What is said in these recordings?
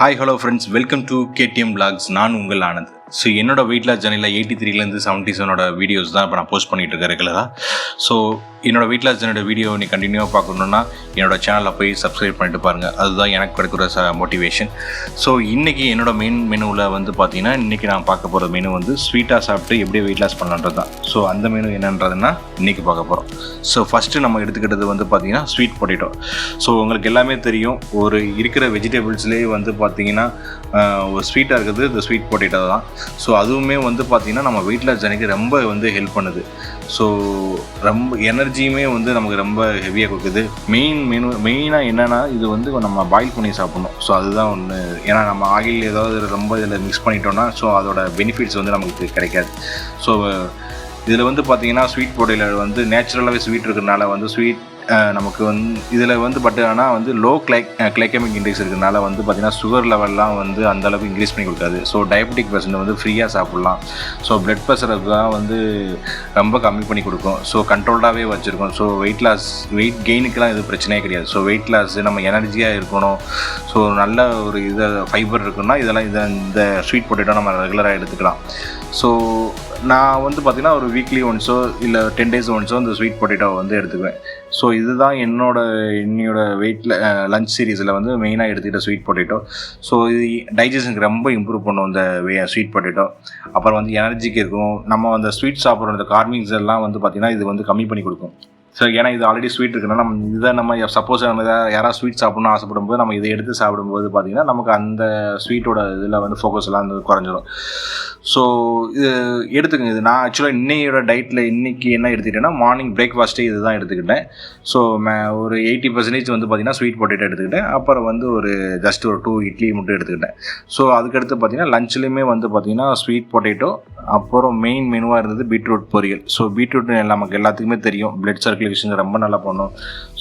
Hi hello friends, welcome to KTM Vlogs. நான் உங்கள் Anand. So என்னோட வெயிட் லாஸ் ஜர்னியில் 83லேருந்து 77 வீடியோஸ் தான் இப்போ நான் போஸ்ட் பண்ணிகிட்டு இருக்கேன் ரெகுலராக. ஸோ என்னோட வெயிட் லாஸ் ஜர்னியோட வீடியோ நீ கண்டினியூவாக பார்க்கணுன்னா என்னோட சேனலில் போய் சப்ஸ்கிரைப் பண்ணிட்டு பாருங்கள். அதுதான் எனக்கு கிடைக்கிற மோட்டிவேஷன். ஸோ இன்றைக்கி என்னோட மெயின் மெனுவில் வந்து பார்த்தீங்கன்னா இன்றைக்கி நான் பார்க்க போகிற மெனு வந்து ஸ்வீட்டாக சாப்பிட்டு எப்படி வெயிட் லாஸ் பண்ணலான்றது தான். ஸோ அந்த மெனு என்னன்றதுன்னா இன்றைக்கி பார்க்க போகிறோம். ஸோ ஃபஸ்ட்டு நம்ம எடுத்துக்கிட்டது வந்து பார்த்திங்கன்னா ஸ்வீட் பொட்டேட்டோ. ஸோ உங்களுக்கு எல்லாமே தெரியும், ஒரு இருக்கிற வெஜிடபிள்ஸ்லேயே வந்து பார்த்திங்கன்னா ஒரு ஸ்வீட்டாக இருக்குது இந்த ஸ்வீட் பொட்டேட்டோ தான். ஸோ அதுவுமே வந்து பார்த்திங்கன்னா நம்ம வெயிட் லாஸ் ஜர்னிக்கு ரொம்ப வந்து ஹெல்ப் பண்ணுது. ஸோ ரொம்ப எனர்ஜியுமே வந்து நமக்கு ரொம்ப ஹெவியாக கொடுக்குது. மெயினாக என்னென்னா இது வந்து நம்ம பாயில் பண்ணி சாப்பிட்ணும். ஸோ அதுதான் ஒன்று. ஏன்னா நம்ம ஆயில் ஏதாவது ரொம்ப இதில் மிக்ஸ் பண்ணிட்டோம்னா ஸோ அதோட பெனிஃபிட்ஸ் வந்து நமக்கு கிடைக்காது. ஸோ இதில் வந்து பார்த்திங்கன்னா ஸ்வீட் பொட்டேட்டோ வந்து நேச்சுரலாகவே ஸ்வீட் இருக்கிறதுனால வந்து ஸ்வீட் நமக்கு வந்து இதில் வந்து பட் ஆனால் வந்து லோ கிளைக்கமிக் இண்டெக்ஸ் இருக்கிறதுனால வந்து பார்த்திங்கன்னா சுகர் லெவல்லாம் வந்து அந்தளவுக்கு இன்க்ரீஸ் பண்ணி கொடுக்காது. ஸோ டயபெட்டிக் பேஷண்ட் வந்து ஃப்ரீயாக சாப்பிட்லாம். ஸோ பிளட் ப்ரெஷருக்கு தான் வந்து ரொம்ப கம்மி பண்ணி கொடுக்கும். ஸோ கண்ட்ரோல்டாகவே வச்சுருக்கோம். ஸோ வெயிட் கெயினுக்கெலாம் இது பிரச்சனையே கிடையாது. ஸோ வெயிட் லாஸ் நம்ம எனர்ஜியாக இருக்கணும், ஸோ நல்ல ஒரு ஃபைபர் இருக்குன்னா இந்த ஸ்வீட் பொட்டேட்டோ நம்ம ரெகுலராக எடுத்துக்கலாம். ஸோ நான் வந்து பார்த்திங்கன்னா ஒரு வீக்லி ஒன்ஸோ இல்லை 10 days ஒன்ஸோ இந்த ஸ்வீட் பொட்டேட்டோ வந்து எடுத்துக்குவேன். ஸோ இதுதான் என்னோட வெயிட்டில் லஞ்ச் சீரீஸில் வந்து மெயினாக எடுத்துக்கிட்ட ஸ்வீட் பொட்டேட்டோ. ஸோ இது டைஜஷனுக்கு ரொம்ப இம்ப்ரூவ் பண்ணும் இந்த ஸ்வீட் பொட்டேட்டோ. அப்புறம் வந்து எனர்ஜிக்கு இருக்கும். நம்ம அந்த ஸ்வீட் சாப்பிட்ற இந்த கார்விங்ஸ் எல்லாம் வந்து பார்த்திங்கன்னா இது வந்து கம்மி பண்ணி கொடுக்கும். ஸோ ஏன்னா இது ஆல்ரெடி ஸ்வீட் இருக்குன்னா நம்ம சப்போஸ் நம்ம யாராவது ஸ்வீட் சாப்பிட்ணும்னு ஆசைப்படும்போது நம்ம இதை எடுத்து சாப்பிடும்போது பார்த்திங்கன்னா நமக்கு அந்த ஸ்வீட்டோட இதில் வந்து ஃபோக்கஸ் எல்லாம் வந்து குறைஞ்சிடும். ஸோ இது எடுத்துக்கங்க. இது நான் ஆக்சுவலாக இன்னையோட டயட்டில் இன்றைக்கி என்ன எடுத்துக்கிட்டேன்னா மார்னிங் பிரேக்ஃபாஸ்ட்டே இது தான் எடுத்துக்கிட்டேன். ஸோ ஒரு 80% வந்து பார்த்திங்கன்னா ஸ்வீட் பொட்டேட்டோ எடுத்துக்கிட்டேன். அப்புறம் வந்து ஒரு ஜஸ்ட் ஒரு 2 இட்லி மட்டும் எடுத்துக்கிட்டேன். ஸோ அதுக்கடுத்து பார்த்திங்கன்னா லஞ்ச்லேயுமே வந்து பார்த்திங்கன்னா ஸ்வீட் பொட்டேட்டோ, அப்புறம் மெயின் மெனுவாக இருந்தது பீட்ரூட் பொரியல். ஸோ பீட்ரூட் நமக்கு எல்லாத்துக்குமே தெரியும், பிளட் சர்க்குலேஷன் ரொம்ப நல்லா பண்ணும்.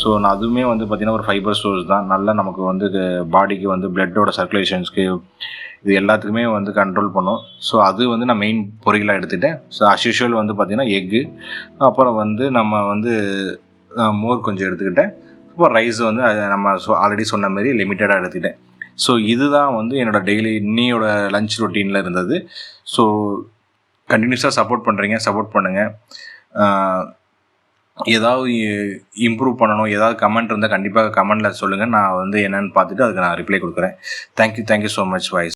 ஸோ நான் அதுவுமே வந்து பார்த்திங்கன்னா ஒரு ஃபைபர் சோர்ஸ் தான். நல்லா நமக்கு வந்து பாடிக்கு வந்து பிளட்டோட சர்க்குலேஷன்ஸ்க்கு இது எல்லாத்துக்குமே வந்து கண்ட்ரோல் பண்ணும். ஸோ அது வந்து நான் மெயின் பொரியலாக எடுத்துகிட்டேன். ஸோ அஸ்யூஷுவல் வந்து பார்த்திங்கன்னா எக்கு, அப்புறம் வந்து நம்ம வந்து மோர் கொஞ்சம் எடுத்துக்கிட்டேன். அப்புறம் ரைஸ் வந்து நம்ம ஆல்ரெடி சொன்ன மாதிரி லிமிட்டடாக எடுத்துக்கிட்டேன். ஸோ இதுதான் வந்து என்னோடய டெய்லி இன்னையோட லஞ்ச் ரொட்டீனில் இருந்தது. ஸோ கண்டினியூஸாக சப்போர்ட் பண்ணுங்கள். ஏதாவது இம்ப்ரூவ் பண்ணணும், ஏதாவது கமெண்ட் இருந்தால் கண்டிப்பாக கமெண்டில் சொல்லுங்கள். நான் வந்து என்னென்னு பார்த்துட்டு அதுக்கு நான் ரிப்ளை கொடுக்குறேன். Thank you so much voice.